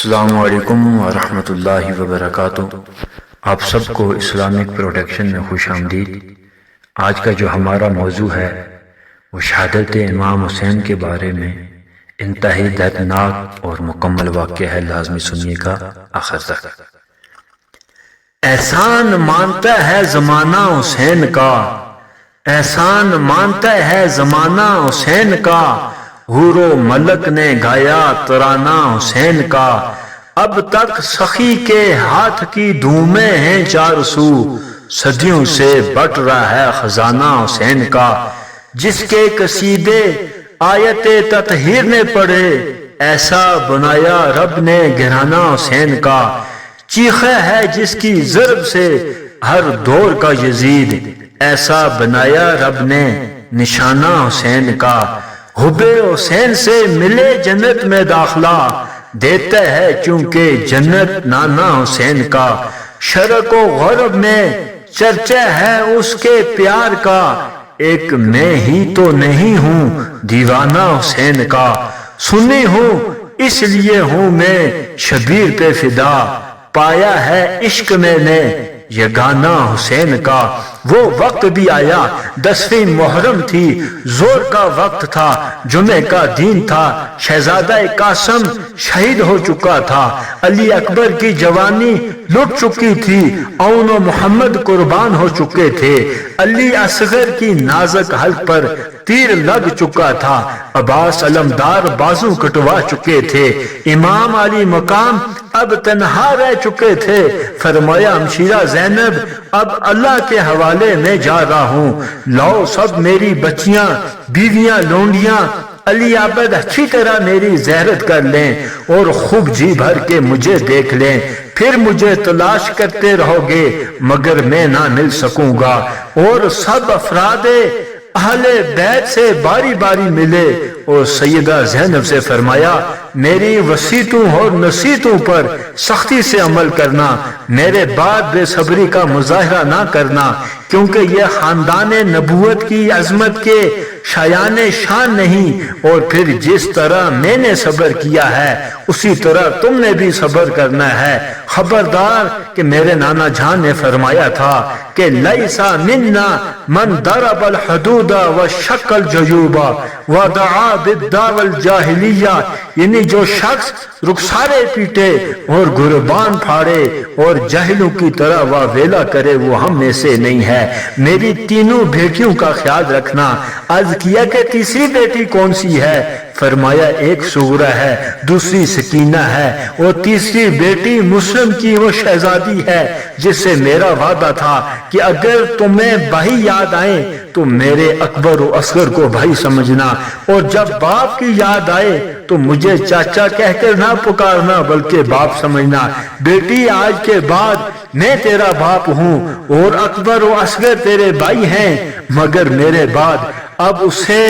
السلام علیکم ورحمۃ اللہ وبرکاتہ۔ آپ سب کو اسلامک پروٹیکشن میں خوش آمدید۔ آج کا جو ہمارا موضوع ہے وہ شہادت امام حسین کے بارے میں انتہائی دردناک اور مکمل واقعہ ہے، لازمی سنیے گا آخر تک۔ احسان مانتا ہے زمانہ حسین کا، احسان مانتا ہے زمانہ حسین کا، حور و ملک نے گایا ترانہ حسین کا۔ اب تک سخی کے ہاتھ کی دھومیں ہیں چار سو، صدیوں سے بٹ رہا ہے خزانہ حسین کا۔ جس کے قصیدے آیت تطہیر نے پڑھے، ایسا بنایا رب نے گھرانہ حسین کا۔ چیخا ہے جس کی ضرب سے ہر دور کا یزید، ایسا بنایا رب نے نشانہ حسین کا۔ حب حسین سے ملے جنت میں داخلہ، دیتا ہے چونکہ جنت نانا حسین کا۔ شرق و غرب میں چرچا ہے اس کے پیار کا، ایک میں ہی تو نہیں ہوں دیوانہ حسین کا۔ سنی ہوں اس لیے ہوں میں شبیر پہ فدا، پایا ہے عشق میں نے یگانہ حسین کا۔ وہ وقت بھی آیا 10ویں محرم تھی، زور کا وقت تھا، جمعہ کا دن تھا، شہزادہ قاسم شہید ہو چکا تھا، علی اکبر کی جوانی لٹ چکی تھی، اون و محمد قربان ہو چکے تھے، علی اصغر کی نازک حلق پر تیر لگ چکا تھا، عباس علمدار بازو کٹوا چکے تھے، امام علی مقام اب تنہا رہ چکے تھے۔ فرمایا ہمشیرہ زینب اب اللہ کے حوالے میں جا رہا ہوں، لاؤ سب میری بچیاں بیویاں لونڈیاں، علی عبد اچھی طرح میری زیارت کر لیں اور خوب جی بھر کے مجھے دیکھ لیں، پھر مجھے تلاش کرتے رہو گے مگر میں نہ مل سکوں گا۔ اور سب افراد اہل بیت سے باری باری ملے اور سیدہ زینب سے فرمایا میری وصیتوں اور نصیحتوں پر سختی سے عمل کرنا، میرے بعد بے صبری کا مظاہرہ نہ کرنا، کیونکہ یہ خاندان نبوت کی عظمت کے شایان شان نہیں، اور پھر جس طرح میں نے صبر کیا ہے اسی طرح تم نے بھی صبر کرنا ہے۔ خبردار کہ میرے نانا جان نے فرمایا تھا کہ لیسا منا من ضرب الحدود وشق الجیوب ودعا بالدعوى الجاہلیہ، یعنی جو شخص رخسارے پیٹے اور گربان پھاڑے اور جاہلوں کی طرح واویلا کرے وہ ہم میں سے نہیں ہے۔ میری تینوں بیٹیوں کا خیال رکھنا۔ عرض کیا کہ تیسری بیٹی کون سی ہے؟ فرمایا ایک سغرا ہے، دوسری سکینہ ہے اور تیسری بیٹی مسلم کی وہ شہزادی ہے جس سے میرا وعدہ تھا کہ اگر تمہیں بھائی یاد آئیں تو میرے اکبر و اصغر کو بھائی سمجھنا، اور جب باپ کی یاد آئے تو مجھے چاچا کہہ کر نہ پکارنا بلکہ باپ سمجھنا۔ بیٹی آج کے بعد میں تیرا باپ ہوں اور اکبر و اصغر تیرے بھائی ہیں، مگر میرے بعد اب اسے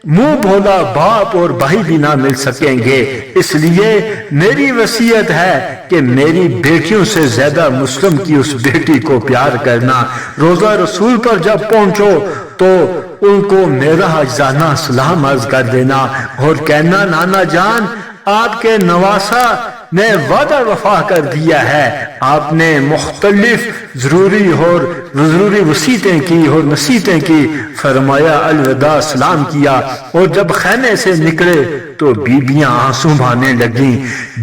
منہ بھولا باپ اور بھائی بھی نہ مل سکیں گے، اس لیے میری وصیت ہے کہ میری بیٹیوں سے زیادہ مسلم کی اس بیٹی کو پیار کرنا۔ روضہ رسول پر جب پہنچو تو ان کو میرا اجزانہ سلام عرض کر دینا اور کہنا نانا جان آپ کے نواسا نے وعدہ وفا کر دیا ہے، آپ نے مختلف ضروری وصیتیں کی اور نصیحتیں کی۔ فرمایا الوداع سلام کیا اور جب خیمے سے نکلے تو بیبیاں آنسو بہانے لگیں،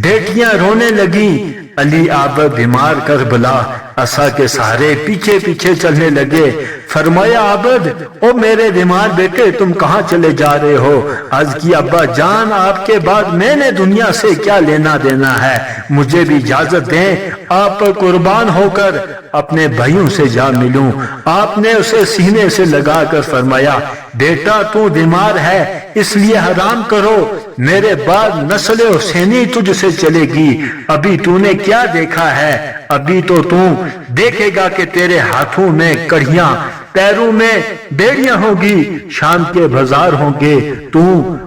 بیٹیاں رونے لگیں۔ علی عابد بیمار کربلا عصا کے سہارے پیچھے پیچھے چلنے لگے۔ فرمایا عابد او میرے بیمار بیٹے تم کہاں چلے جا رہے ہو؟ عرض کی ابا جان آپ کے بعد میں نے دنیا سے کیا لینا دینا ہے، مجھے بھی اجازت دیں آپ پر قربان ہو کر اپنے بھائیوں سے جا ملوں۔ آپ نے اسے سینے سے لگا کر فرمایا بیٹا تو بیمار ہے اس لیے حرام کرو، میرے بعد نسل حسینی تجھ سے چلے گی۔ ابھی تو نے کیا دیکھا ہے؟ ابھی تو دیکھے گا کہ تیرے ہاتھوں میں کڑیاں، پیروں میں بیڑیاں ہوگی، شام کے بازار ہوں گے، تو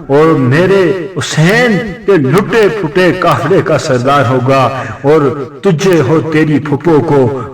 اور میرے حسین کے لٹے پھٹے قافلے کا سردار ہوگا، اور تجھے ہو تیری پھپھو کو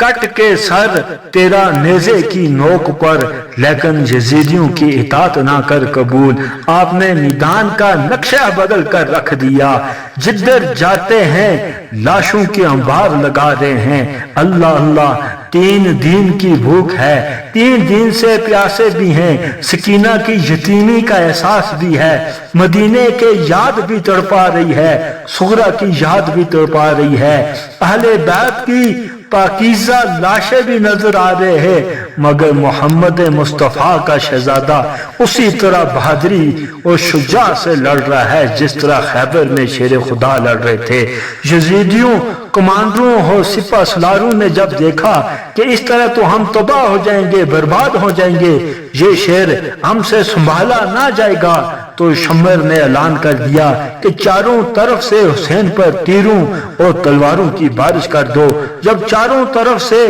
کٹ کے سر تیرا نیزے کی نوک پر، لیکن یزیدیوں کی اطاعت نہ کر قبول۔ آپ نے میدان کا نقشہ بدل کر رکھ دیا، جدھر جاتے ہیں لاشوں کے انبار لگا رہے ہیں۔ اللہ اللہ، 3 دن کی بھوک ہے، 3 دن سے پیاسے بھی ہیں، سکینہ کی یتیمی کا احساس بھی ہے، مدینے کے یاد بھی تڑپا رہی ہے، صغرا کی یاد بھی تڑپا رہی ہے، اہل بیت کی پاکیزہ لاشیں بھی نظر آ رہے ہیں، مگر محمد مصطفیٰ کا شہزادہ اسی طرح بہادری اور شجاع سے لڑ رہا ہے جس طرح خیبر میں شیر خدا لڑ رہے تھے۔ یزیدیوں کمانڈروں اور سپہ سالاروں نے جب دیکھا کہ اس طرح تو ہم تباہ ہو جائیں گے، برباد ہو جائیں گے، یہ شیر ہم سے سنبھالا نہ جائے گا، تو شمر نے اعلان کر دیا کہ چاروں طرف سے حسین پر تیروں اور تلواروں کی بارش کر دو۔ جب چاروں طرف سے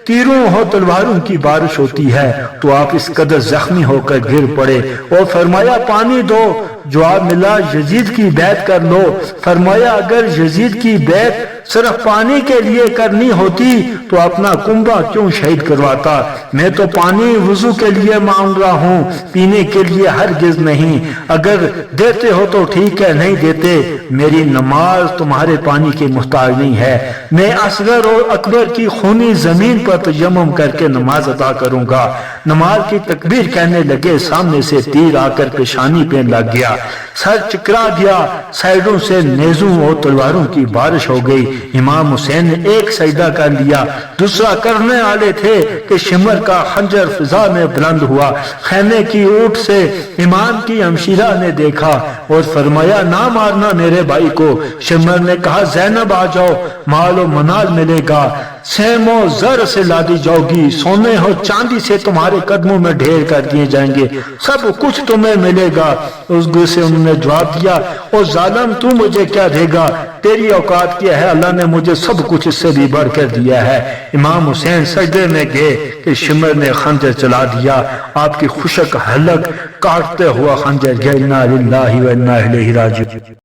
تیروں اور تلواروں کی بارش ہوتی ہے تو آپ اس قدر زخمی ہو کر گر پڑے اور فرمایا پانی دو۔ جواب ملا یزید کی بیعت کر لو۔ فرمایا اگر یزید کی بیعت صرف پانی کے لیے کرنی ہوتی تو اپنا کنبہ کیوں شہید کرواتا؟ میں تو پانی وضو کے لیے مانگ رہا ہوں، پینے کے لیے ہرگز نہیں۔ اگر دیتے ہو تو ٹھیک ہے، نہیں دیتے میری نماز تمہارے پانی کی محتاج نہیں ہے۔ میں اصغر اور اکبر کی خونی زمین پر تیمم کر کے نماز ادا کروں گا۔ نماز کی تکبیر کہنے لگے، سامنے سے تیر آ کر پیشانی پہ لگ گیا، سر چکرا گیا، سائیڈوں سے نیزوں اور تلواروں کی بارش ہو گئی۔ امام حسین نے ایک سجدہ کر لیا، دوسرا کرنے والے تھے کہ شمر کا خنجر فضا میں بلند ہوا۔ خیمے کی اونٹ سے امام کی ہمشیرہ نے دیکھا اور فرمایا نہ مارنا میرے بھائی کو۔ شمر نے کہا زینب آ جاؤ، مال و منال ملے گا، سیم و زر سے لادی جاؤ گی، سونے اور چاندی سے تمہارے قدموں میں ڈھیر کر دیے جائیں گے، سب کچھ تمہیں ملے گا۔ اس گھر سے انہوں نے جواب دیا او ظالم تو مجھے کیا دے گا، تیری اوقات کیا ہے، اللہ نے مجھے سب کچھ اس سے بھی بڑھ کر دیا ہے۔ امام حسین سجدے میں گئے کہ شمر نے خنجر چلا دیا، آپ کی خشک حلق کاٹتے ہوا خنجر گیا۔ انا للہ و انا الیہ راجعون۔